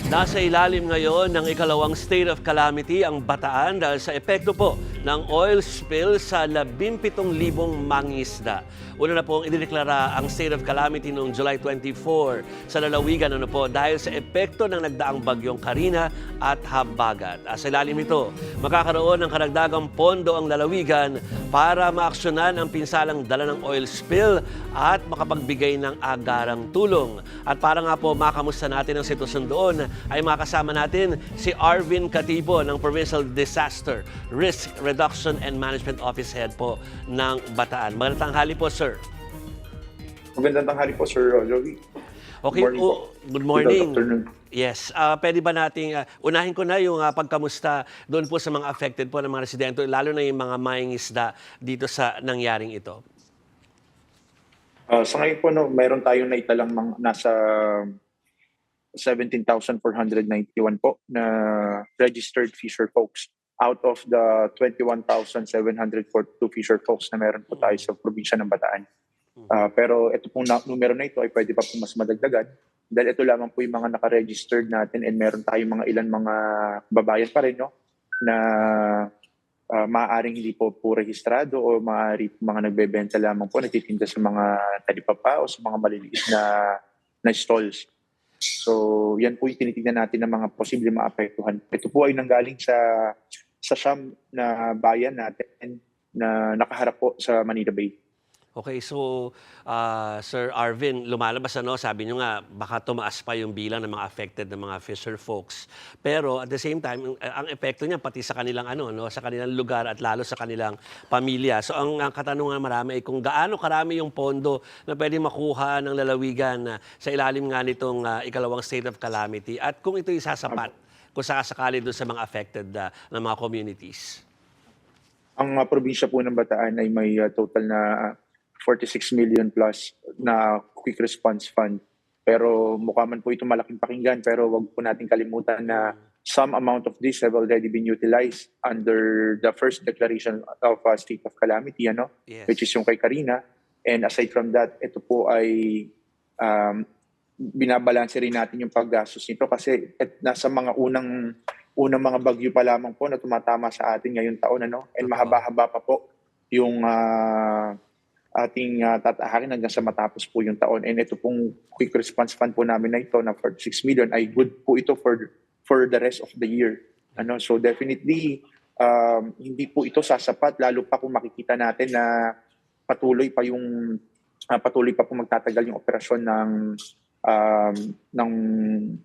Nasa ilalim ngayon ng ikalawang state of calamity ang Bataan dahil sa epekto po ng oil spill sa 17,000 mangingisda. Una na pong idineklara ang state of calamity noong July 24 sa lalawigan dahil sa epekto ng nagdaang bagyong Karina at Habagat. Sa ilalim nito, makakaroon ng karagdagang pondo ang lalawigan para maaksyonan ang pinsalang dala ng oil spill at makapagbigay ng agarang tulong. At para nga po makamusta natin ang sitwasyon doon, ay makasama natin si Arvin Katipo ng Provincial Disaster Risk Reduction and Management Office Head po ng Bataan. Magandang tanghali po, sir. Magandang tanghali po, Sir Joey. Okay, good morning. Good afternoon. Yes, pwede ba nating unahin ko na yung pagkamusta doon po sa mga affected po ng mga residente, lalo na yung mga mangingisda dito sa nangyaring ito? Sa ngayon po, mayroon tayong naitalang nasa 17,491 po na registered fisher folks out of the 21,742 fisher folks na meron po tayo sa probinsya ng Bataan. Pero ito pong numero na ito ay pwede pa po mas madagdagan dahil ito lamang po yung mga nakaregistered natin and meron tayong mga babayan pa rin na maaaring hindi po rehistrado o maaari mga nagbebenta lamang po, nagtitinda sa mga talipapa o sa mga maliliit na stalls. So yan po yung tinitignan natin ng mga posible maapektuhan. Ito po ay nanggaling sa siyam na bayan natin na nakaharap po sa Manila Bay. Okay, so Sir Arvin, lumalabas sabi nyo nga baka tumaas pa yung bilang ng mga affected ng mga fisher folks. Pero at the same time, ang epekto niya pati sa kanilang sa kanilang lugar at lalo sa kanilang pamilya. So ang katanungan marami ay kung gaano karami yung pondo na pwedeng makuha ng lalawigan sa ilalim nga nitong ikalawang state of calamity at kung ito isasapat kung sakasakali doon sa mga affected ng mga communities. Ang probinsya po ng Bataan ay may total na 46 million plus na quick response fund. Pero mukha man po ito malaking pakinggan, pero wag po natin kalimutan na some amount of this have already been utilized under the first declaration of state of calamity, Yes. which is yung kay Karina. And aside from that, ito po ay binabalanse rin natin yung paggastos nito kasi nasa mga unang mga bagyo pa lamang po na tumatama sa atin ngayong taon, and mahaba-haba pa po yung ating tatahakin hanggang sa matapos po yung taon. And ito pong quick response fund po namin na ito na 46 million ay good po ito for the rest of the year. So definitely, hindi po ito sasapat lalo pa kung makikita natin na patuloy pa po magtatagal yung operasyon ng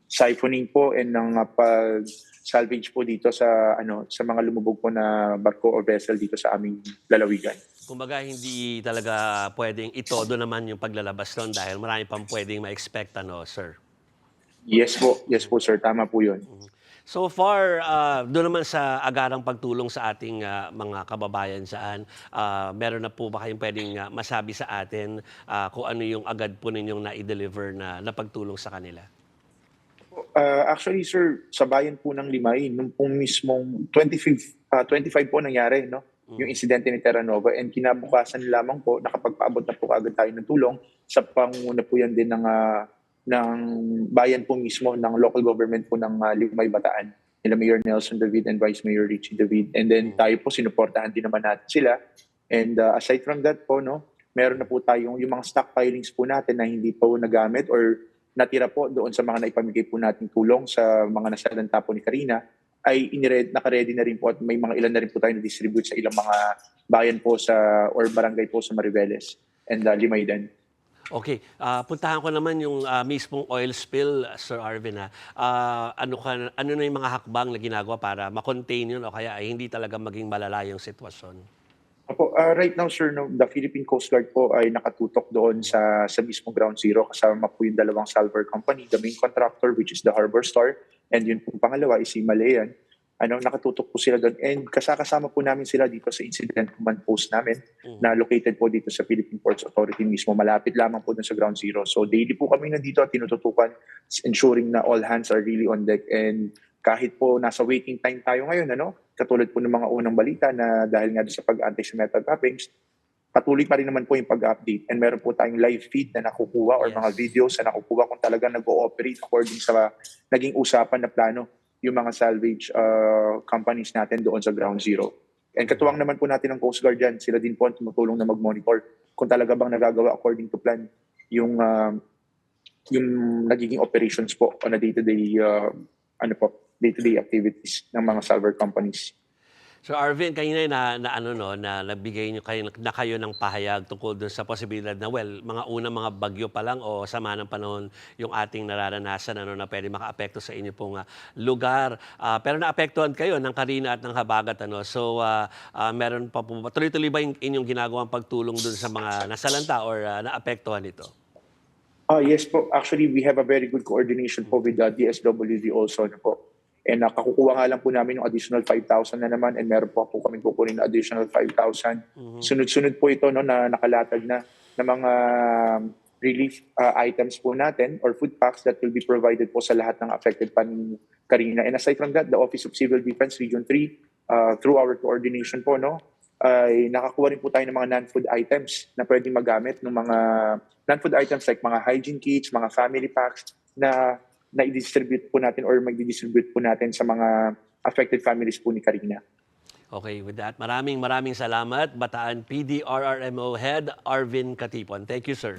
siphoning po and ng pag-salvage po dito sa mga lumubog po na barko o vessel dito sa aming lalawigan. Kumbaga, hindi talaga pwedeng itodo naman yung paglalabas doon dahil marami pang pwedeng ma-expect, sir? Yes po sir, tama po yun. So far, doon naman sa agarang pagtulong sa ating mga kababayan dyan, meron na po ba kayong pwedeng masabi sa atin kung ano yung agad po ninyong na-deliver na pagtulong sa kanila? Actually sir, sa bayan po ng Limay, nung pong mismong 25 po nangyari, yung insidente ni Terranova, and kinabukasan lamang po nakapagpaabot na po agad tayo ng tulong sa pangunguna po yan din ng bayan po mismo ng local government po ng Limay Bataan, nila Mayor Nelson David and Vice Mayor Richie David, and then tayo po sinuportahan din naman natin sila. And aside from that po, meron na po tayong yung mga stockpilings po natin na hindi po nagamit or natira po doon sa mga naipamigay po nating tulong sa mga nasalanta po ni Karina ay naka-ready na rin po at may mga ilan na rin po tayo na-distribute sa ilang mga bayan po or barangay po sa Mariveles and Limay din. Okay, puntahan ko naman yung mismong oil spill, Sir Arvin. Ano na yung mga hakbang na ginagawa para ma-contain yun o kaya ay hindi talaga maging malala yung sitwasyon? Right now sir, the Philippine Coast Guard po ay nakatutok doon sa mismong ground zero kasama po yung dalawang salvor company, the main contractor which is the Harbor Star, and yun pong pangalawa is si Malayan. Nakatutok po sila doon and kasama po namin sila dito sa incident command post namin na located po dito sa Philippine Ports Authority mismo, malapit lamang po doon sa ground zero. So daily po kami nandito at tinututukan, ensuring na all hands are really on deck, and kahit po nasa waiting time tayo ngayon, katulad po ng mga unang balita na dahil nga sa pag-antay sa metal trappings, patuloy pa rin naman po yung pag-update and meron po tayong live feed na nakukuha or Yes. mga videos na nakukuha kung talagang nag-ooperate according sa naging usapan na plano yung mga salvage companies natin doon sa ground zero. And katuwang naman po natin ng Coast Guard dyan, sila din po ang tumutulong na mag-monitor kung talaga bang nagagawa according to plan yung nagiging operations po on a day-to-day day-to-day activities ng mga salver companies. So Arvin, kanina na nabigay niyo kayo ng pahayag tungkol dun sa posibilidad na mga mga bagyo pa lang o sama ng panahon yung ating nararanasan na pwede makaapekto sa inyo pong lugar. Pero naapektuhan kayo ng Carina at ng Habagat So meron pa po tuloy-tuloy ba yung inyong ginagawang pagtulong dun sa mga nasalanta or naapektuhan ito? Yes po. Actually, we have a very good coordination po with the DSWD also na po. And nakakukuha nga lang po namin yung additional 5,000 na naman and meron po kami kukunin na additional 5,000. Sunod-sunod po ito na nakalatag na ng mga relief items po natin or food packs that will be provided po sa lahat ng affected pa ni Carina. And aside from that, the Office of Civil Defense Region 3, through our coordination po, ay nakakuha rin po tayo ng mga non-food items na pwedeng magamit ng mga non-food items like mga hygiene kits, mga family packs na i-distribute po natin or mag-distribute po natin sa mga affected families po ni Carina. Okay, with that, maraming salamat, Bataan PD RRMO Head Arvin Katipon. Thank you, sir.